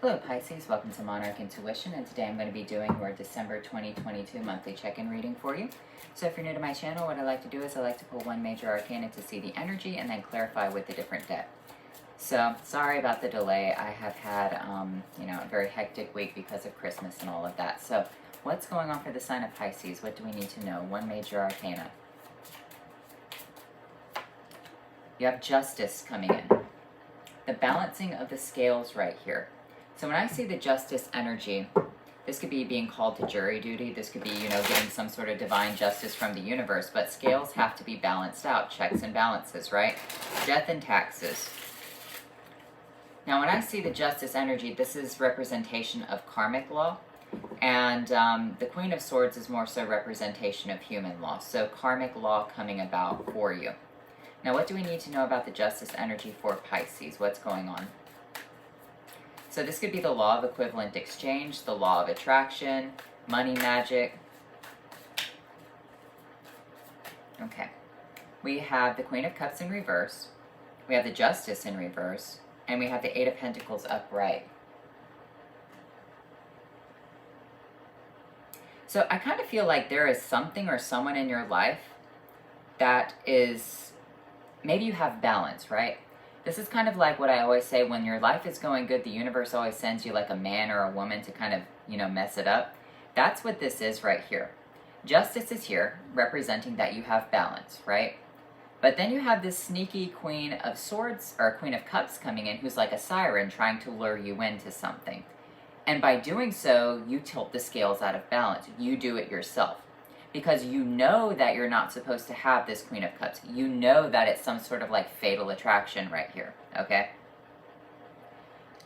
Hello Pisces, welcome to Monarch Intuition, and today I'm going to be doing your December 2022 monthly check-in reading for you. So if you're new to my channel, what I like to do is I like to pull one major arcana to see the energy and then clarify with the different deck. So sorry about the delay. I have had a very hectic week because of Christmas and all of that. So what's going on for the sign of Pisces? What do we need to know? One major arcana. You have Justice coming in. The balancing of the scales right here. So when I see the Justice energy, this could be being called to jury duty. This could be, getting some sort of divine justice from the universe. But scales have to be balanced out. Checks and balances, right? Death and taxes. Now when I see the Justice energy, this is representation of karmic law. And the Queen of Swords is more so representation of human law. So karmic law coming about for you. Now what do we need to know about the Justice energy for Pisces? What's going on? So this could be the law of equivalent exchange, the law of attraction, money magic. Okay. We have the Queen of Cups in reverse. We have the Justice in reverse. And we have the Eight of Pentacles upright. So I kind of feel like there is something or someone in your life that is, maybe you have balance, right? This is kind of like what I always say, when your life is going good, the universe always sends you like a man or a woman to kind of, mess it up. That's what this is right here. Justice is here, representing that you have balance, right? But then you have this sneaky Queen of Swords, or Queen of Cups coming in, who's like a siren trying to lure you into something. And by doing so, you tilt the scales out of balance. You do it yourself. Because you know that you're not supposed to have this Queen of Cups. You know that it's some sort of like fatal attraction right here, okay?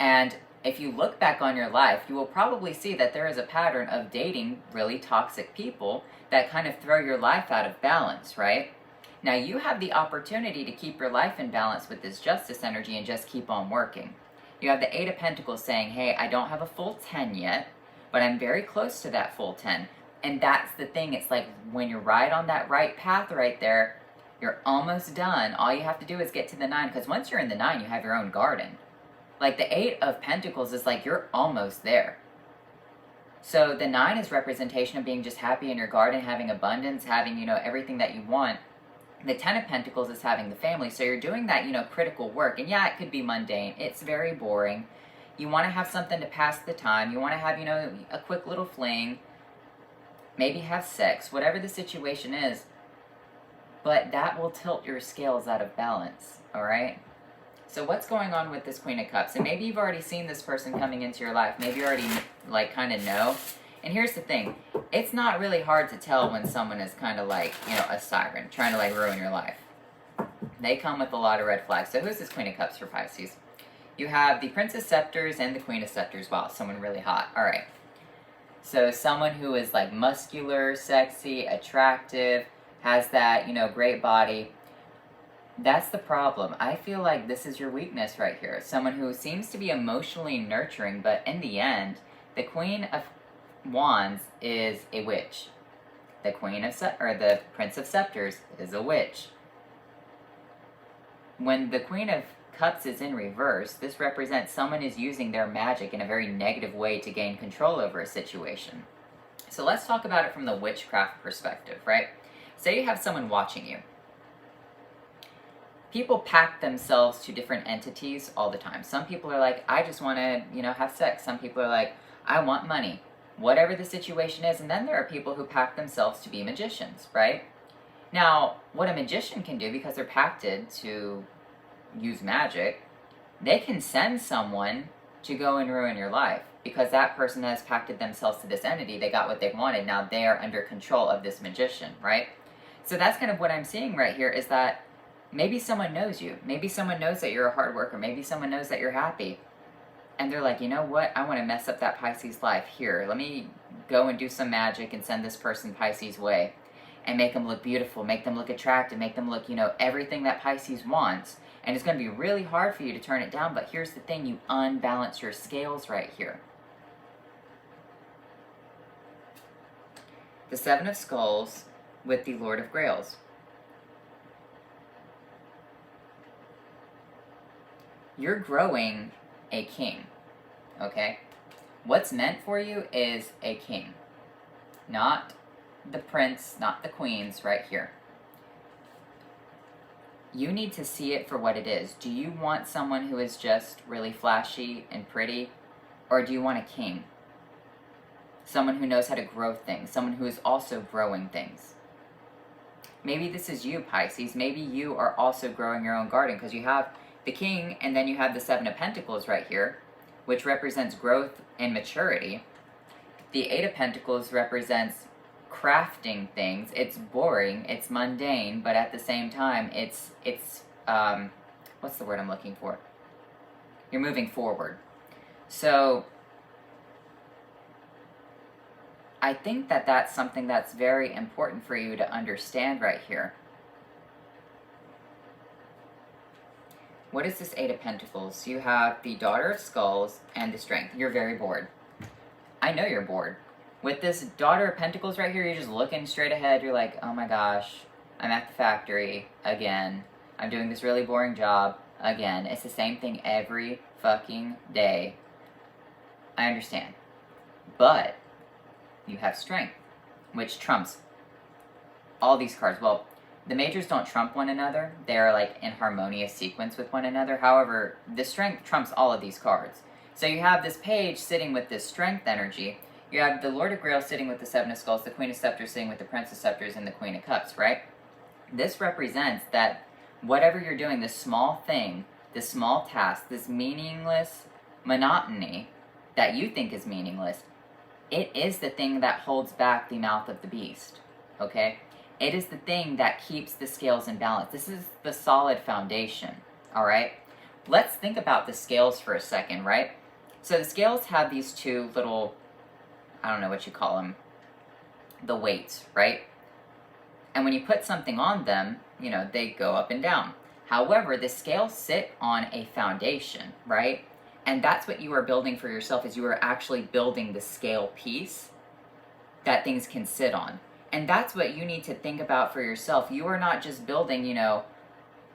And if you look back on your life, you will probably see that there is a pattern of dating really toxic people that kind of throw your life out of balance, right? Now you have the opportunity to keep your life in balance with this Justice energy and just keep on working. You have the Eight of Pentacles saying, hey, I don't have a full 10 yet, but I'm very close to that full 10. And that's the thing, it's like when you're right on that right path right there, you're almost done. All you have to do is get to the 9, because once you're in the 9, you have your own garden. Like the Eight of Pentacles is like you're almost there. So the 9 is representation of being just happy in your garden, having abundance, having, everything that you want. The 10 of Pentacles is having the family. So you're doing that, critical work. And yeah, it could be mundane. It's very boring. You want to have something to pass the time. You want to have, a quick little fling. Maybe have sex, whatever the situation is, but that will tilt your scales out of balance, all right? So what's going on with this Queen of Cups? And maybe you've already seen this person coming into your life. Maybe you already, kind of know. And here's the thing. It's not really hard to tell when someone is kind of like, a siren, trying to, ruin your life. They come with a lot of red flags. So who's this Queen of Cups for Pisces? You have the Prince of Scepters and the Queen of Scepters. Wow, someone really hot. All right. So someone who is like muscular, sexy, attractive, has that, great body. That's the problem. I feel like this is your weakness right here. Someone who seems to be emotionally nurturing, but in the end, the Queen of Wands is a witch. The the Prince of Scepters is a witch. When the Queen of Cups is in reverse, this represents someone is using their magic in a very negative way to gain control over a situation. So let's talk about it from the witchcraft perspective, right? Say you have someone watching you. People pack themselves to different entities all the time. Some people are like, I just want to, have sex. Some people are like, I want money. Whatever the situation is. And then there are people who pack themselves to be magicians, right? Now, what a magician can do, because they're pacted to use magic, they can send someone to go and ruin your life because that person has pacted themselves to this entity. They got what they wanted. Now they are under control of this magician, right? So that's kind of what I'm seeing right here, is that maybe someone knows you. Maybe someone knows that you're a hard worker. Maybe someone knows that you're happy. And they're like, you know what? I want to mess up that Pisces life. Here, let me go and do some magic and send this person Pisces way and make them look beautiful, make them look attractive, make them look, everything that Pisces wants. And it's going to be really hard for you to turn it down, but here's the thing, you unbalance your scales right here. The Seven of Skulls with the Lord of Grails. You're growing a king. okay? What's meant for you is a king, not the prince, not the queens right here. You need to see it for what it is. Do you want someone who is just really flashy and pretty, or do you want a king? Someone who knows how to grow things, someone who is also growing things. Maybe this is you, Pisces. Maybe you are also growing your own garden, because you have the king and then you have the Seven of Pentacles right here, which represents growth and maturity. The Eight of Pentacles represents crafting things. It's boring, it's mundane, but at the same time, it's what's the word I'm looking for? You're moving forward. So I think that that's something that's very important for you to understand right here. What is this Eight of Pentacles? You have the Daughter of Skulls and the Strength. You're very bored. I know you're bored. With this Daughter of Pentacles right here, you're just looking straight ahead. You're like, oh my gosh, I'm at the factory again. I'm doing this really boring job again. It's the same thing every fucking day. I understand. But you have Strength, which trumps all these cards. Well, the majors don't trump one another. They're like in harmonious sequence with one another. However, the Strength trumps all of these cards. So you have this page sitting with this Strength energy. You have the Lord of Grail sitting with the Seven of Skulls, the Queen of Scepters sitting with the Prince of Scepters, and the Queen of Cups, right? This represents that whatever you're doing, this small thing, this small task, this meaningless monotony that you think is meaningless, it is the thing that holds back the mouth of the beast, okay? It is the thing that keeps the scales in balance. This is the solid foundation, all right? Let's think about the scales for a second, right? So the scales have these two little, I don't know what you call them, the weights, right? And when you put something on them, you know, they go up and down. However, the scales sit on a foundation, right? And that's what you are building for yourself, is you are actually building the scale piece that things can sit on. And that's what you need to think about for yourself. You are not just building, you know,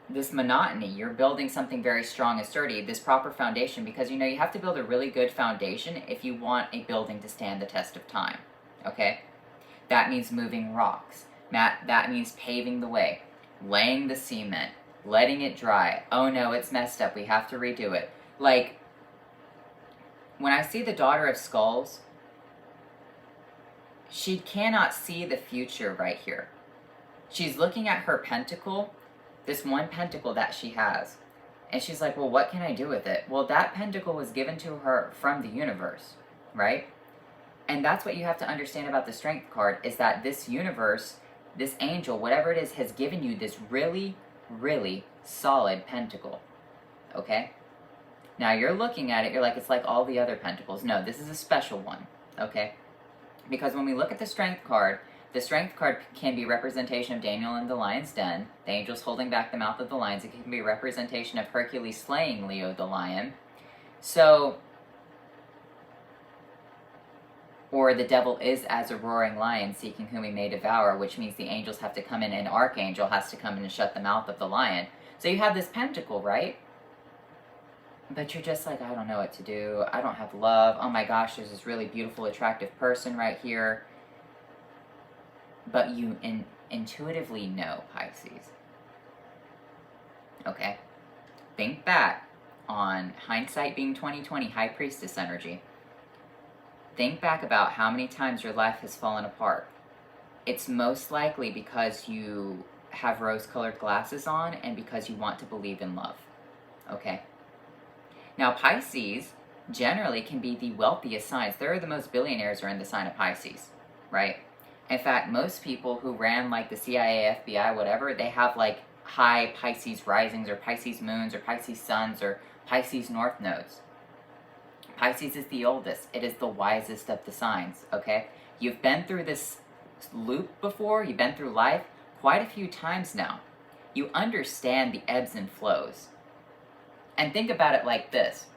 this monotony. You're building something very strong and sturdy, this proper foundation, because, you know, you have to build a really good foundation if you want a building to stand the test of time, okay? That means moving rocks. That means paving the way, laying the cement, letting it dry. Oh no, it's messed up. We have to redo it. Like, when I see the Daughter of Skulls, she cannot see the future right here. She's looking at her pentacle, this one pentacle that she has, and she's like, well, what can I do with it? Well, that pentacle was given to her from the universe, right? And that's what you have to understand about the Strength card, is that this universe, this angel, whatever it is, has given you this really, really solid pentacle, okay? Now, you're looking at it, you're like, it's like all the other pentacles. No, this is a special one, okay? Because when we look at the Strength card can be representation of Daniel in the lion's den, the angels holding back the mouth of the lions. It can be a representation of Hercules slaying Leo the lion. So, or the devil is as a roaring lion seeking whom he may devour, which means the angels have to come in, an archangel has to come in and shut the mouth of the lion. So you have this pentacle, right? But you're just like, I don't know what to do. I don't have love. Oh my gosh, there's this really beautiful, attractive person right here. But you intuitively know, Pisces. Okay? Think back on hindsight being 20/20, High Priestess energy. Think back about how many times your life has fallen apart. It's most likely because you have rose-colored glasses on and because you want to believe in love. Okay? Now, Pisces generally can be the wealthiest signs. They're the most billionaires are in the sign of Pisces, right? In fact, most people who ran like the CIA, FBI, whatever, they have like high Pisces risings or Pisces moons or Pisces suns or Pisces north nodes. Pisces is the oldest. It is the wisest of the signs, okay? You've been through this loop before. You've been through life quite a few times now. You understand the ebbs and flows. And think about it like this.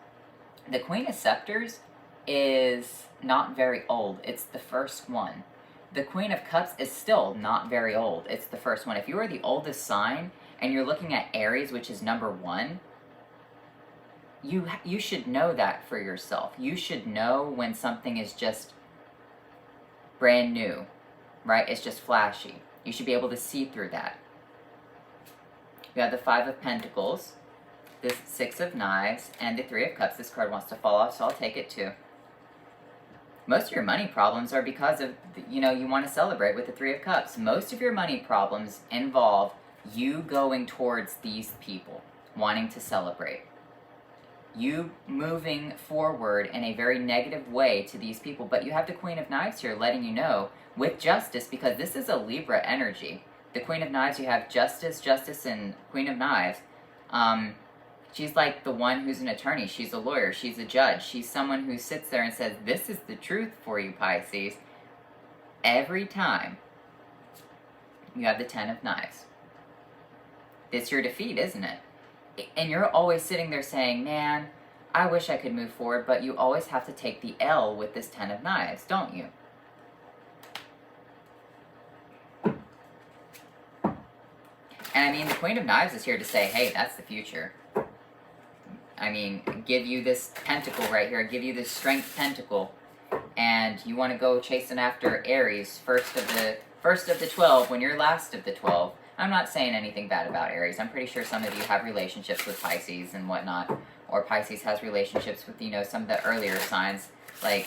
The Queen of Scepters is not very old. It's the first one. The Queen of Cups is still not very old. It's the first one. If you are the oldest sign and you're looking at Aries, which is number 1, you should know that for yourself. You should know when something is just brand new, right? It's just flashy. You should be able to see through that. You have the Five of Pentacles, the Six of Knives, and the Three of Cups. This card wants to fall off, so I'll take it too. Most of your money problems are because of, you want to celebrate with the Three of Cups. Most of your money problems involve you going towards these people, wanting to celebrate. You moving forward in a very negative way to these people. But you have the Queen of Knives here letting you know with justice, because this is a Libra energy. The Queen of Knives, you have justice, and Queen of Knives. She's like the one who's an attorney. She's a lawyer. She's a judge. She's someone who sits there and says, this is the truth for you, Pisces. Every time. You have the Ten of Knives. It's your defeat, isn't it? And you're always sitting there saying, man, I wish I could move forward, but you always have to take the L with this Ten of Knives, don't you? And I mean, the Queen of Knives is here to say, hey, that's the future. I mean, give you this pentacle right here, give you this strength pentacle, and you want to go chasing after Aries, first of the 12, when you're last of the 12. I'm not saying anything bad about Aries. I'm pretty sure some of you have relationships with Pisces and whatnot, or Pisces has relationships with, some of the earlier signs, like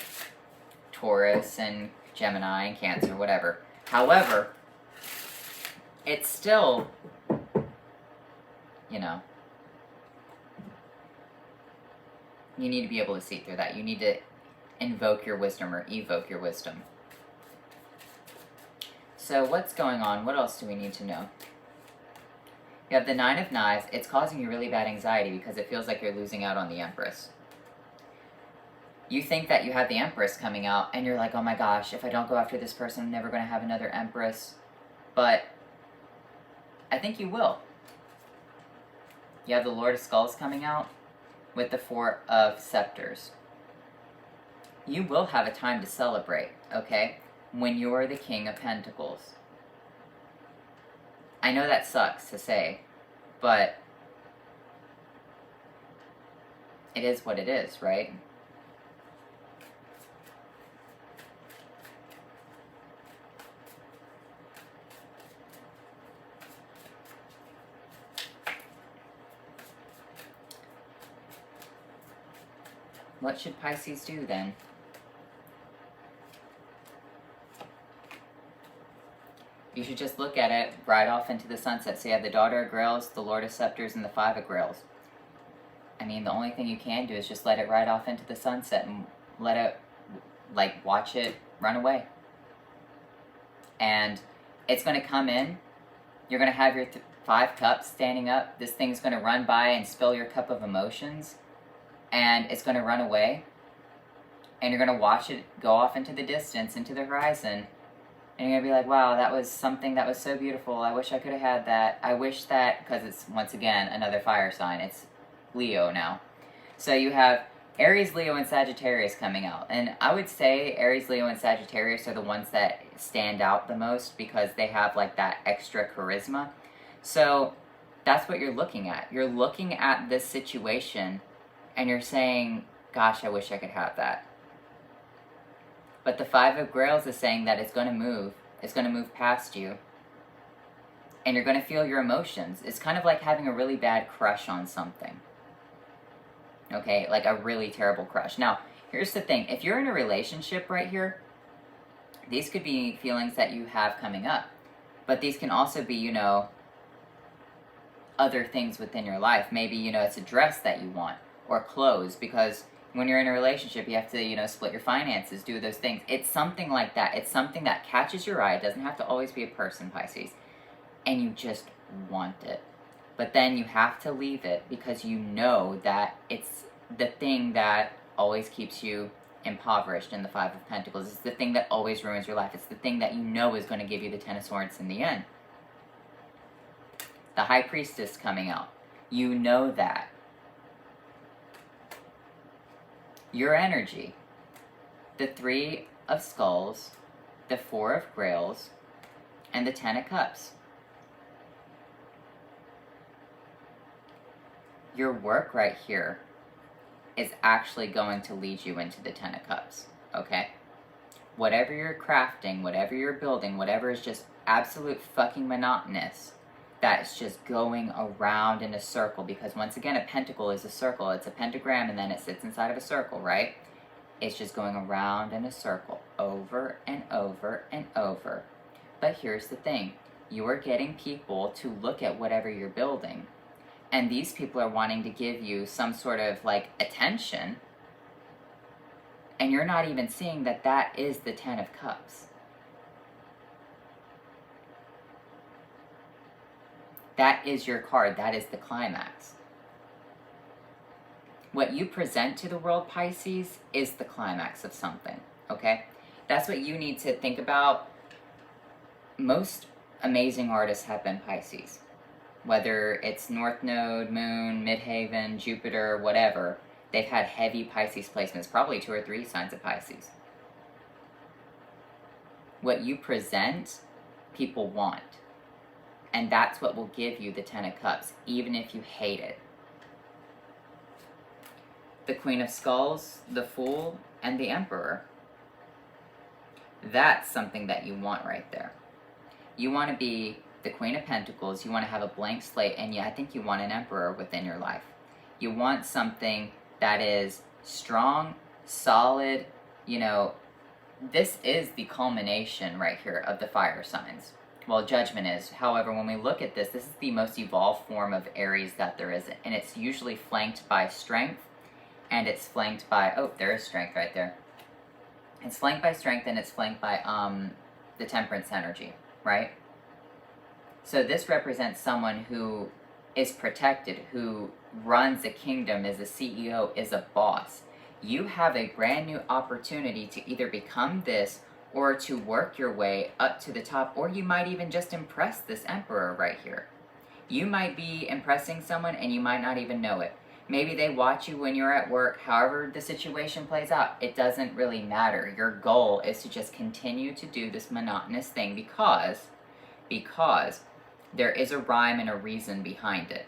Taurus and Gemini and Cancer, whatever. However, it's still, you need to be able to see through that. You need to invoke your wisdom or evoke your wisdom. So what's going on? What else do we need to know? You have the Nine of Knives. It's causing you really bad anxiety because it feels like you're losing out on the Empress. You think that you have the Empress coming out, and you're like, oh my gosh, if I don't go after this person, I'm never going to have another Empress. But I think you will. You have the Lord of Skulls coming out with the Four of Scepters. You will have a time to celebrate, okay? When you're the King of Pentacles. I know that sucks to say, but it is what it is, right? What should Pisces do then? You should just look at it, ride off into the sunset. So you have the Daughter of Grails, the Lord of Scepters, and the Five of Grails. I mean, the only thing you can do is just let it ride off into the sunset and let it, watch it run away. And it's going to come in. You're going to have your 5 cups standing up. This thing's going to run by and spill your cup of emotions. And it's going to run away. And you're going to watch it go off into the distance, into the horizon. And you're going to be like, wow, that was something that was so beautiful. I wish I could have had that. I wish that, because it's, once again, another fire sign. It's Leo now. So you have Aries, Leo, and Sagittarius coming out. And I would say Aries, Leo, and Sagittarius are the ones that stand out the most because they have, that extra charisma. So that's what you're looking at. You're looking at this situation, and you're saying, gosh, I wish I could have that. But the Five of Grails is saying that it's going to move. It's going to move past you. And you're going to feel your emotions. It's kind of like having a really bad crush on something. Okay, like a really terrible crush. Now, here's the thing. If you're in a relationship right here, these could be feelings that you have coming up. But these can also be, other things within your life. Maybe, it's a dress that you want or clothes, because when you're in a relationship, you have to, split your finances, do those things. It's something like that. It's something that catches your eye. It doesn't have to always be a person, Pisces. And you just want it. But then you have to leave it because you know that it's the thing that always keeps you impoverished in the Five of Pentacles. It's the thing that always ruins your life. It's the thing that you know is going to give you the Ten of Swords in the end. The High Priestess coming out. You know that. Your energy, the Three of Skulls, the Four of Grails, and the Ten of Cups. Your work right here is actually going to lead you into the Ten of Cups, okay? Whatever you're crafting, whatever you're building, whatever is just absolute fucking monotonous, that's just going around in a circle, because once again, a pentacle is a circle. It's a pentagram and then it sits inside of a circle, right? It's just going around in a circle, over and over and over. But here's the thing. You are getting people to look at whatever you're building, and these people are wanting to give you some sort of like attention, and you're not even seeing that that is the Ten of Cups. That is your card. That is the climax. What you present to the world, Pisces, is the climax of something, okay? That's what you need to think about. Most amazing artists have been Pisces. Whether it's North Node, Moon, Midheaven, Jupiter, whatever, they've had heavy Pisces placements, probably 2 or 3 signs of Pisces. What you present, people want. And that's what will give you the Ten of Cups, even if you hate it. The Queen of Skulls, the Fool, and the Emperor. That's something that you want right there. You want to be the Queen of Pentacles, you want to have a blank slate, and I think you want an Emperor within your life. You want something that is strong, solid, this is the culmination right here of the fire signs. Well, Judgment is. However, when we look at this, this is the most evolved form of Aries that there is, and it's usually flanked by Strength, and it's flanked by, oh, there is Strength right there. It's flanked by Strength, and it's flanked by the Temperance energy, right? So this represents someone who is protected, who runs a kingdom, is a CEO, is a boss. You have a brand new opportunity to either become this or to work your way up to the top, or you might even just impress this Emperor right here. You might be impressing someone and you might not even know it. Maybe they watch you when you're at work. However the situation plays out, it doesn't really matter. Your goal is to just continue to do this monotonous thing because there is a rhyme and a reason behind it.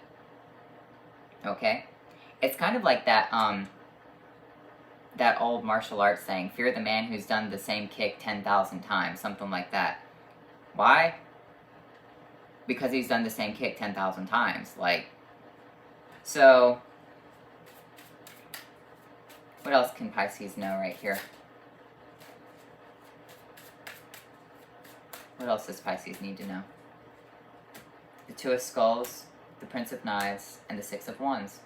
Okay? It's kind of like that that old martial arts saying, fear the man who's done the same kick 10,000 times, something like that. Why? Because he's done the same kick 10,000 times. So, what else can Pisces know right here? What else does Pisces need to know? The Two of Skulls, the Prince of Knives, and the Six of Wands.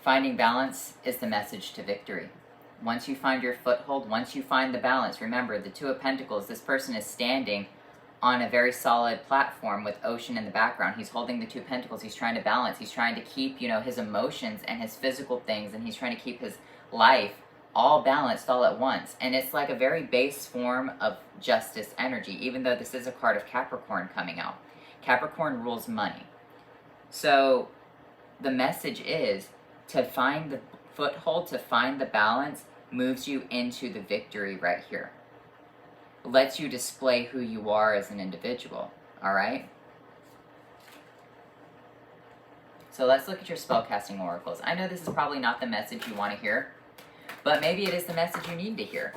Finding balance is the message to victory. Once you find your foothold, once you find the balance, remember the Two of Pentacles, this person is standing on a very solid platform with ocean in the background. He's holding the Two of Pentacles, he's trying to balance, he's trying to keep, his emotions and his physical things, and he's trying to keep his life all balanced all at once. And it's like a very base form of justice energy, even though this is a card of Capricorn coming out. Capricorn rules money. So the message is to find the foothold, to find the balance, moves you into the victory right here. Lets you display who you are as an individual, all right? So let's look at your spellcasting oracles. I know this is probably not the message you want to hear, but maybe it is the message you need to hear.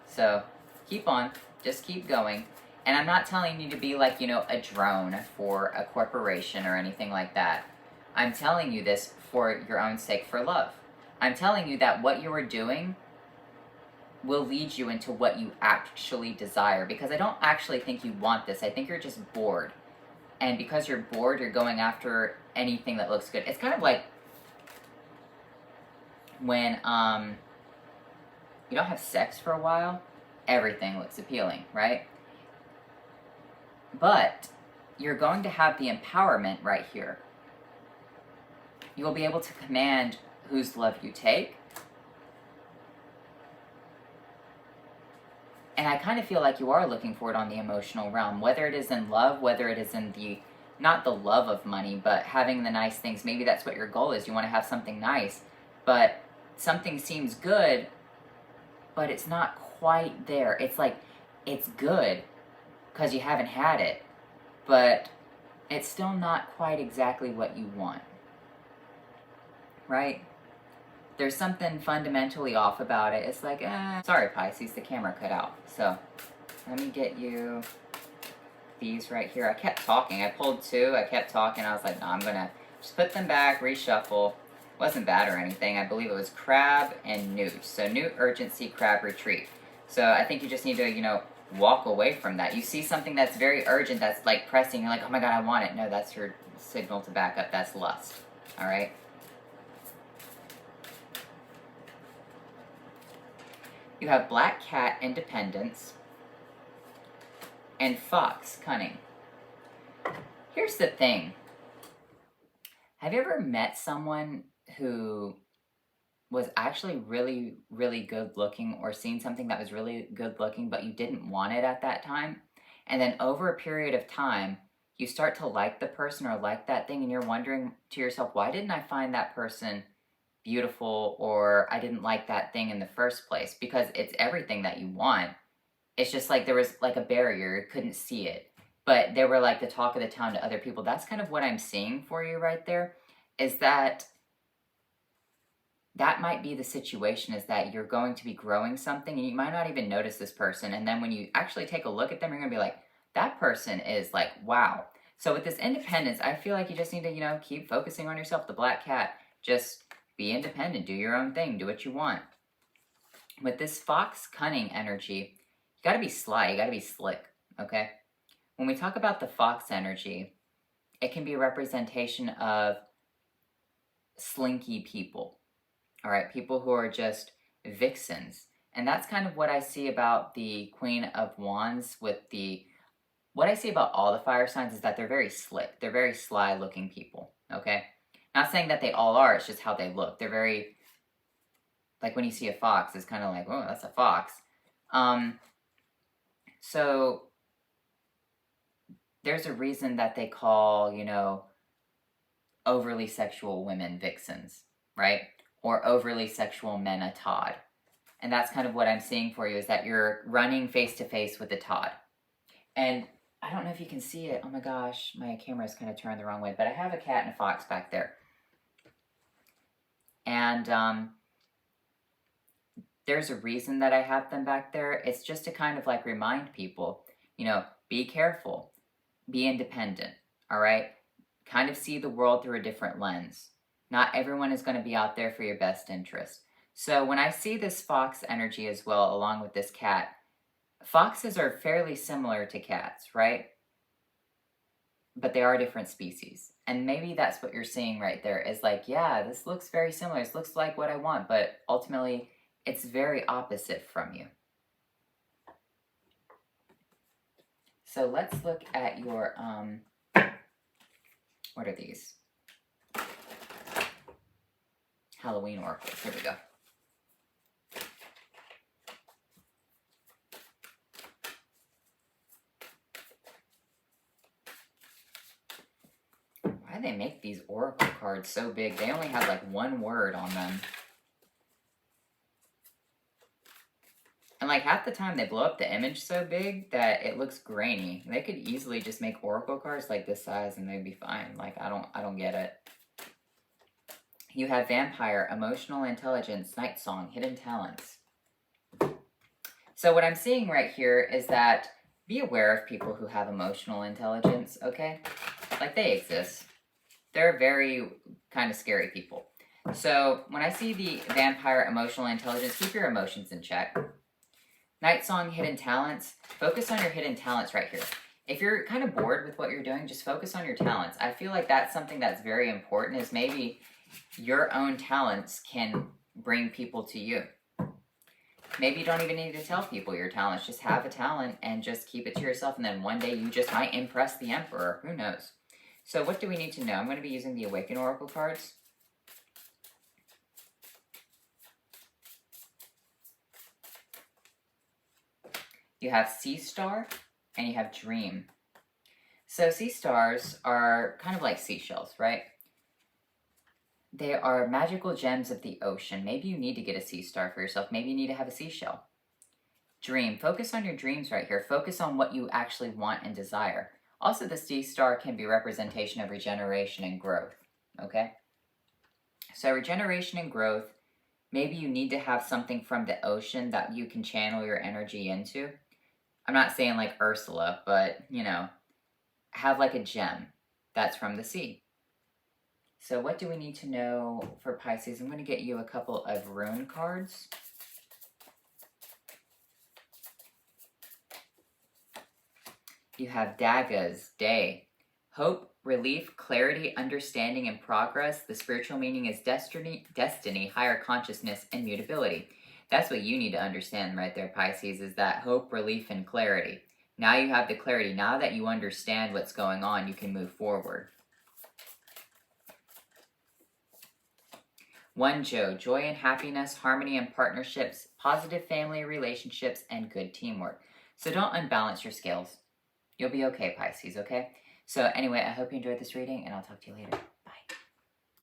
So keep on, just keep going. And I'm not telling you to be like, a drone for a corporation or anything like that. I'm telling you this for your own sake, for love. I'm telling you that what you are doing will lead you into what you actually desire, because I don't actually think you want this. I think you're just bored. And because you're bored, you're going after anything that looks good. It's kind of like when you don't have sex for a while, everything looks appealing, right? But you're going to have the empowerment right here. You will be able to command whose love you take. And I kind of feel like you are looking for it on the emotional realm, whether it is in love, whether it is in not the love of money, but having the nice things. Maybe that's what your goal is. You want to have something nice, but something seems good, but it's not quite there. It's like, it's good because you haven't had it, but it's still not quite exactly what you want. right? There's something fundamentally off about it. It's like, sorry, Pisces, the camera cut out. So let me get you these right here. I kept talking. I pulled two. I kept talking. I was like, no, I'm going to just put them back, reshuffle. Wasn't bad or anything. I believe it was crab and newt. So newt, urgency, crab, retreat. So I think you just need to, you know, walk away from that. You see something that's very urgent, that's like pressing. You're like, oh my God, I want it. No, that's your signal to back up. That's lust. All right. You have black cat, independence, and fox, cunning. Here's the thing. Have you ever met someone who was actually really, really good looking, or seen something that was really good looking, but you didn't want it at that time? And then over a period of time, you start to like the person or like that thing, and you're wondering to yourself, why didn't I find that person beautiful, or I didn't like that thing in the first place? Because it's everything that you want. It's just like there was like a barrier, you couldn't see it. But they were like the talk of the town to other people. That's kind of what I'm seeing for you right there, is that might be the situation, is that you're going to be growing something and you might not even notice this person. And then when you actually take a look at them, you're going to be like, that person is like, wow. So with this independence, I feel like you just need to, you know, keep focusing on yourself. The black cat, just be independent, do your own thing, do what you want. With this fox cunning energy, you got to be sly, you got to be slick, okay? When we talk about the fox energy, it can be a representation of slinky people, all right? People who are just vixens. And that's kind of what I see about the Queen of Wands with what I see about all the fire signs is that they're very slick. They're very sly looking people, okay? Not saying that they all are, it's just how they look. They're very, like when you see a fox, it's kind of like, oh, that's a fox. So there's a reason that they call, you know, overly sexual women vixens, right? Or overly sexual men a Todd. And that's kind of what I'm seeing for you, is that you're running face to face with a Todd. And I don't know if you can see it. Oh my gosh, my camera is kind of turned the wrong way, but I have a cat and a fox back there. And there's a reason that I have them back there. It's just to kind of like remind people, you know, be careful, be independent, all right? Kind of see the world through a different lens. Not everyone is going to be out there for your best interest. So when I see this fox energy as well, along with this cat, foxes are fairly similar to cats, right? But they are different species. And maybe that's what you're seeing right there, is like, yeah, this looks very similar. This looks like what I want, but ultimately it's very opposite from you. So let's look at your, what are these? Halloween oracles. Here we go. Why do they make these oracle cards so big? They only have like one word on them. And like half the time they blow up the image so big that it looks grainy. They could easily just make oracle cards like this size and they'd be fine. Like I don't get it. You have vampire, emotional intelligence, night song, hidden talents. So what I'm seeing right here is that be aware of people who have emotional intelligence, okay? Like they exist. They're very kind of scary people. So when I see the vampire, emotional intelligence, keep your emotions in check. Night song, hidden talents. Focus on your hidden talents right here. If you're kind of bored with what you're doing, just focus on your talents. I feel like that's something that's very important, is maybe your own talents can bring people to you. Maybe you don't even need to tell people your talents. Just have a talent and just keep it to yourself. And then one day you just might impress the emperor. Who knows? So what do we need to know? I'm going to be using the Awaken Oracle cards. You have Sea Star and you have Dream. So sea stars are kind of like seashells, right? They are magical gems of the ocean. Maybe you need to get a sea star for yourself. Maybe you need to have a seashell. Dream. Focus on your dreams right here. Focus on what you actually want and desire. Also, the sea star can be representation of regeneration and growth, okay? So regeneration and growth, maybe you need to have something from the ocean that you can channel your energy into. I'm not saying like Ursula, but, you know, have like a gem that's from the sea. So what do we need to know for Pisces? I'm going to get you a couple of rune cards. You have Dagga's Day. Hope, relief, clarity, understanding, and progress. The spiritual meaning is destiny, higher consciousness, and mutability. That's what you need to understand right there, Pisces, is that hope, relief, and clarity. Now you have the clarity. Now that you understand what's going on, you can move forward. One-jo, joy and happiness, harmony and partnerships, positive family relationships, and good teamwork. So don't unbalance your scales. You'll be okay, Pisces, okay? So anyway, I hope you enjoyed this reading, and I'll talk to you later.